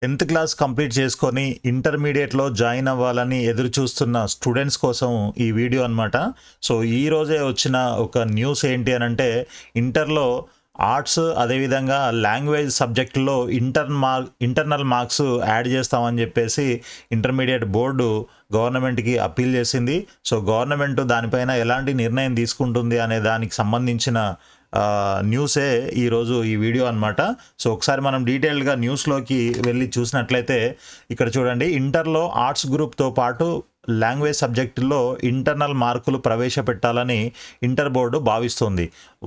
10th class complete చేసుకొని ఇంటర్మీడియట్లో join అవ్వాలని ఎదురు చూస్తున్న స్టూడెంట్స్ కోసం ఈ వీడియో అన్నమాట. సో ఈ రోజే వచ్చిన ఒక న్యూస్ ఏంటి అనంటే ఇంటర్లో ఆర్ట్స్ అదేవిధంగా లాంగ్వేజ్ సబ్జెక్టులో ఇంటర్నల్ మార్క్స్ యాడ్ చేస్తామని చెప్పేసి ఇంటర్మీడియట్ బోర్డు గవర్నమెంట్కి అప్పీల్ చేసింది. సో గవర్నమెంట్ దానిపైన ఎలాంటి నిర్ణయం తీసుకుంటుంది అనే దానికి సంబంధించిన న్యూసే ఈరోజు ఈ వీడియో అనమాట. సో ఒకసారి మనం డీటెయిల్గా న్యూస్లోకి వెళ్ళి చూసినట్లయితే ఇక్కడ చూడండి, ఇంటర్లో ఆర్ట్స్ గ్రూప్తో పాటు లాంగ్వేజ్ సబ్జెక్టులో ఇంటర్నల్ మార్కులు ప్రవేశపెట్టాలని ఇంటర్ బోర్డు భావిస్తోంది.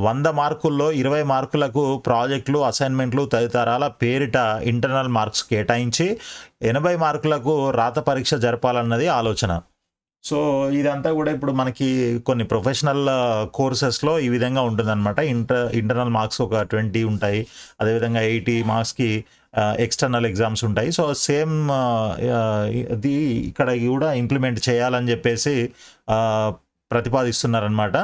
100 మార్కుల్లో 20 మార్కులకు ప్రాజెక్టులు, అసైన్మెంట్లు తదితరాల పేరిట ఇంటర్నల్ మార్క్స్ కేటాయించి 80 మార్కులకు రాత పరీక్ష జరపాలన్నది ఆలోచన. సో ఇదంతా కూడా ఇప్పుడు మనకి కొన్ని ప్రొఫెషనల్ కోర్సెస్లో ఈ విధంగా ఉంటుందన్నమాట. ఇంటర్నల్ మార్క్స్ ఒక 20 ఉంటాయి, అదేవిధంగా 80 మార్క్స్కి ఎక్స్టర్నల్ ఎగ్జామ్స్ ఉంటాయి. సో సేమ్ ఇది ఇక్కడ కూడా ఇంప్లిమెంట్ చేయాలని చెప్పేసి ప్రతిపాదిస్తున్నారనమాట.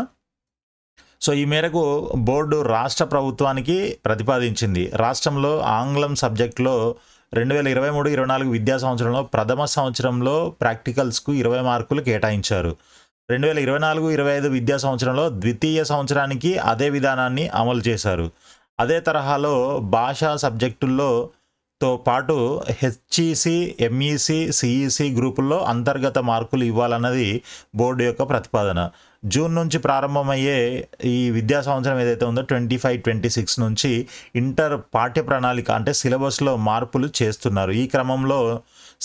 సో ఈ మేరకు బోర్డు రాష్ట్ర ప్రభుత్వానికి ప్రతిపాదించింది. రాష్ట్రంలో ఆంగ్లం సబ్జెక్టులో 2023-24 విద్యా సంవత్సరంలో ప్రథమ సంవత్సరంలో ప్రాక్టికల్స్కు 20 మార్కులు కేటాయించారు. 2024-25 విద్యా సంవత్సరంలో ద్వితీయ సంవత్సరానికి అదే విధానాన్ని అమలు చేశారు. అదే తరహాలో భాషా సబ్జెక్టుల్లో తో పాటు హెచ్ఈసి, ఎంఈసి, సిఈసి గ్రూపుల్లో అంతర్గత మార్కులు ఇవ్వాలన్నది బోర్డు యొక్క ప్రతిపాదన. జూన్ నుంచి ప్రారంభమయ్యే ఈ విద్యా సంవత్సరం ఏదైతే ఉందో 25-26 నుంచి ఇంటర్ పాఠ్య ప్రణాళిక అంటే సిలబస్లో మార్పులు చేస్తున్నారు. ఈ క్రమంలో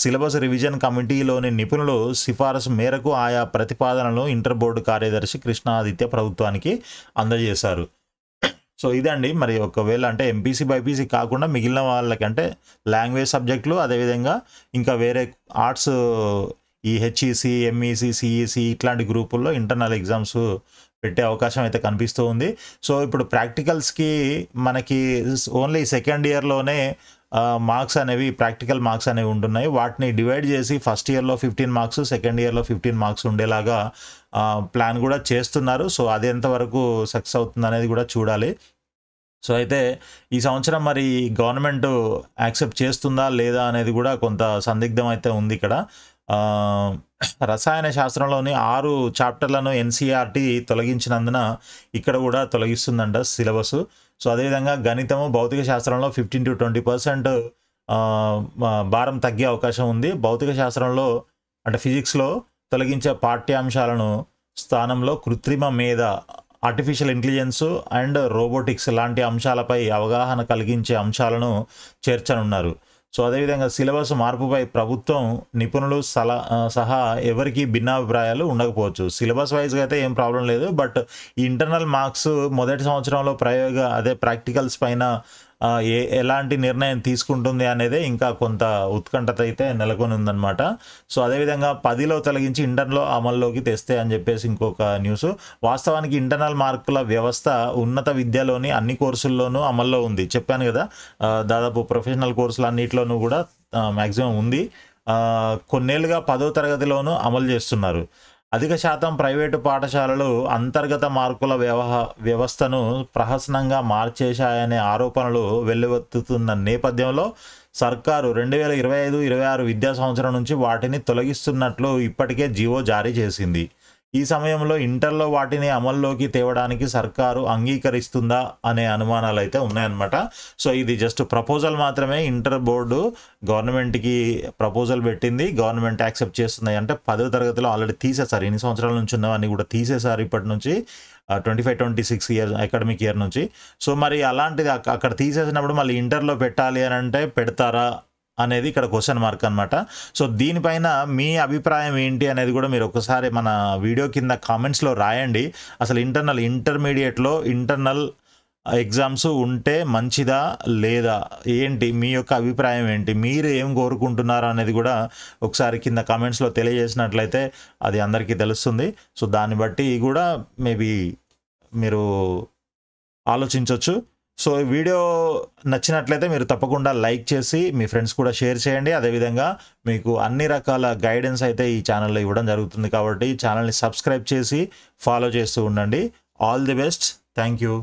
సిలబస్ రివిజన్ కమిటీలోని నిపుణులు సిఫారసు మేరకు ఆయా ప్రతిపాదనలు ఇంటర్ బోర్డు కార్యదర్శి కృష్ణాదిత్య ప్రభుత్వానికి అందజేశారు. సో ఇదండి, మరి ఒకవేళ అంటే ఎంపీసీ బైపీసీ కాకుండా మిగిలిన వాళ్ళకంటే లాంగ్వేజ్ సబ్జెక్టులు అదేవిధంగా ఇంకా వేరే ఆర్ట్స్ ఈ హెచ్ఈసి, ఎంఈసి, సిఈసి ఇట్లాంటి గ్రూపుల్లో ఇంటర్నల్ ఎగ్జామ్స్ పెట్టే అవకాశం అయితే కనిపిస్తూ ఉంది. సో ఇప్పుడు ప్రాక్టికల్స్కి మనకి ఓన్లీ సెకండ్ ఇయర్లోనే మార్క్స్ అనేవి ప్రాక్టికల్ మార్క్స్ అనేవి ఉంటున్నాయి. వాటిని డివైడ్ చేసి ఫస్ట్ ఇయర్లో 15 మార్క్స్, సెకండ్ ఇయర్లో 15 మార్క్స్ ఉండేలాగా ప్లాన్ కూడా చేస్తున్నారు. సో అది ఎంతవరకు సక్సెస్ అవుతుంది అనేది కూడా చూడాలి. సో అయితే ఈ సంవత్సరం మరి గవర్నమెంట్ యాక్సెప్ట్ చేస్తుందా లేదా అనేది కూడా కొంత సందిగ్ధం అయితే ఉంది. ఇక్కడ రసాయన శాస్త్రంలోని 6 చాప్టర్లను ఎన్సీఆర్టీ తొలగించినందున ఇక్కడ కూడా తొలగిస్తుందంట సిలబస్. సో అదేవిధంగా గణితము, భౌతిక శాస్త్రంలో 15-20% భారం తగ్గే అవకాశం ఉంది. భౌతిక శాస్త్రంలో అంటే ఫిజిక్స్లో తొలగించే పాఠ్యాంశాలను స్థానంలో కృత్రిమ మేధ, ఆర్టిఫిషియల్ ఇంటెలిజెన్స్ అండ్ రోబోటిక్స్ లాంటి అంశాలపై అవగాహన కలిగించే అంశాలను చేర్చనున్నారు. సో అదేవిధంగా సిలబస్ మార్పుపై ప్రభుత్వం, నిపుణులు సహా ఎవరికి భిన్నాభిప్రాయాలు ఉండకపోవచ్చు. సిలబస్ వైజ్గా అయితే ఏం ప్రాబ్లం లేదు, బట్ ఈ ఇంటర్నల్ మార్క్స్ మొదటి సంవత్సరంలో ప్రాక్టికల్స్ పైన ఎలాంటి నిర్ణయం తీసుకుంటుంది అనేది ఇంకా కొంత ఉత్కంఠత అయితే నెలకొని ఉందన్నమాట. సో అదేవిధంగా 10లో తొలగించి ఇంటర్లో అమల్లోకి తెస్తే అని చెప్పేసి ఇంకొక న్యూస్. వాస్తవానికి ఇంటర్నల్ మార్కుల వ్యవస్థ ఉన్నత విద్యలోని అన్ని కోర్సుల్లోనూ అమల్లో ఉంది. చెప్పాను కదా, దాదాపు ప్రొఫెషనల్ కోర్సులు అన్నింటిలోనూ కూడా మ్యాక్సిమం ఉంది. కొన్నేళ్ళుగా 10వ తరగతిలోనూ అమలు చేస్తున్నారు. అధిక శాతం ప్రైవేటు పాఠశాలలు అంతర్గత మార్కుల వ్యవస్థను ప్రహసనంగా మార్చేశాయనే ఆరోపణలు వెల్లువెత్తుతున్న నేపథ్యంలో సర్కారు 2025-26 విద్యా సంవత్సరం నుంచి వాటిని తొలగిస్తున్నట్లు ఇప్పటికే జీవో జారీ చేసింది. ఈ సమయంలో ఇంటర్లో వాటిని అమల్లోకి తేవడానికి సర్కారు అంగీకరిస్తుందా అనే అనుమానాలు అయితే ఉన్నాయన్నమాట. సో ఇది జస్ట్ ప్రపోజల్ మాత్రమే. ఇంటర్ బోర్డు గవర్నమెంట్కి ప్రపోజల్ పెట్టింది, గవర్నమెంట్ యాక్సెప్ట్ చేస్తుంది. అంటే 10వ తరగతిలో ఆల్రెడీ తీసేశారు, ఎన్ని సంవత్సరాల నుంచి ఉన్నవన్నీ కూడా తీసేశారు ఇప్పటి నుంచి 25-26 ఇయర్ అకాడమిక్ ఇయర్ నుంచి. సో మరి అలాంటిది అక్కడ తీసేసినప్పుడు మళ్ళీ ఇంటర్లో పెట్టాలి అని అంటే పెడతారా అనేది ఇక్కడ క్వశ్చన్ మార్క్ అనమాట. సో దీనిపైన మీ అభిప్రాయం ఏంటి అనేది కూడా మీరు ఒకసారి మన వీడియో కింద కామెంట్స్లో రాయండి. అసలు ఇంటర్మీడియట్లో ఇంటర్నల్ ఎగ్జామ్స్ ఉంటే మంచిదా లేదా, ఏంటి మీ యొక్క అభిప్రాయం ఏంటి, మీరు ఏం కోరుకుంటున్నారు అనేది కూడా ఒకసారి కింద కామెంట్స్లో తెలియజేసినట్లయితే అది అందరికీ తెలుస్తుంది. సో దాన్ని బట్టి కూడా మేబీ మీరు ఆలోచించవచ్చు. సో ఈ వీడియో నచ్చినట్లయితే మీరు తప్పకుండా లైక్ చేసి మీ ఫ్రెండ్స్ కూడా షేర్ చేయండి. అదేవిధంగా మీకు అన్ని రకాల గైడెన్స్ అయితే ఈ ఛానల్లో ఇవ్వడం జరుగుతుంది కాబట్టి ఛానల్ని సబ్స్క్రైబ్ చేసి ఫాలో చేస్తూ ఉండండి. All the best. Thank you.